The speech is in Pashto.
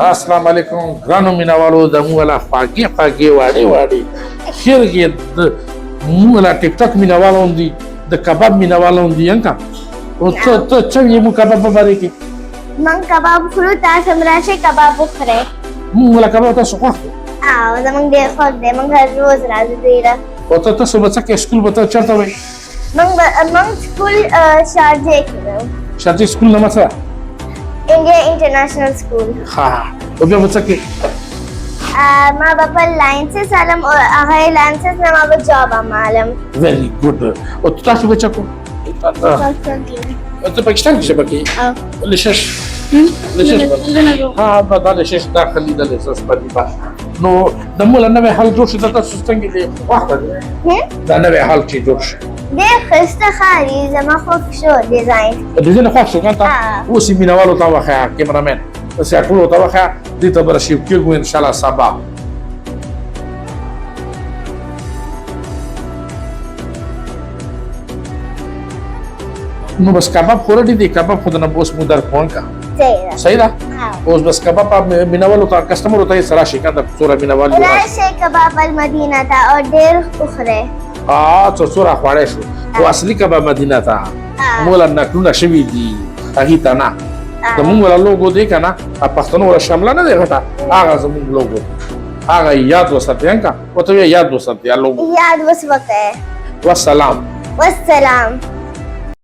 السلام علیکم ګرانو مینوالو د مو ولا خواږې خواږې واړې واړې خیر کې د مو ولا ټیک ټاک مینوالو دي د کباب مینوالو دي انکا او ته چې مو کباب په باندې کې من کباب خورو تاسو مرشه کباب وخورئ مو ولا کباب تاسو خوښ او زمونږ ډېر خوښ دی موږ هر روز راځو ډېره او ته تاسو به څه کې سکول به ته چېرته وئ موږ سکول شارجې کې وو شارجې سکول نامه څه انډیا انټرنیشنل سکول ها او بیا به څه کې ما به په لاینسز علم او هغه لاینسز نه ما به جاب عملم ویری ګډ او تاسو به څه کو ته پاکستان کې شبکې لشش ها دا لشش داخلي د لشش په دی نو د مولا نوې حل جوړ شي د تاسو څنګه دی وخت دا نوې حل چې جوړ شي ډېر ښایسته ښکاري زما خوښ شو ډیزاین ډیزاین خوښ شو کنه اوس یې مینوالو ته وښیه کیمرامین اوس یې ټولو ته وښیه دې ته به رسیب کېږو انشاءالله سبا نو بس کباب خوردی دی کباب خود نه بوس مو در کون کا صحیح ده اوس بس کباب مینوالو ته کسٹمر ته سره شي کنه څوره مینوالو راشه کباب المدینه ته او ډېر وخوره څوره خواړی شو او اصلي کباب مدینه ته مولا نکلونه شوي دي هغې ته نه زمونږ ولا لوګو دی که نه پښتنو ولا شمله نه دی غټه هغه زمونږ لوګو هغه یاد وساتئ که ورته یاد وساتئ لوګو یاد وساتئ والسلام والسلام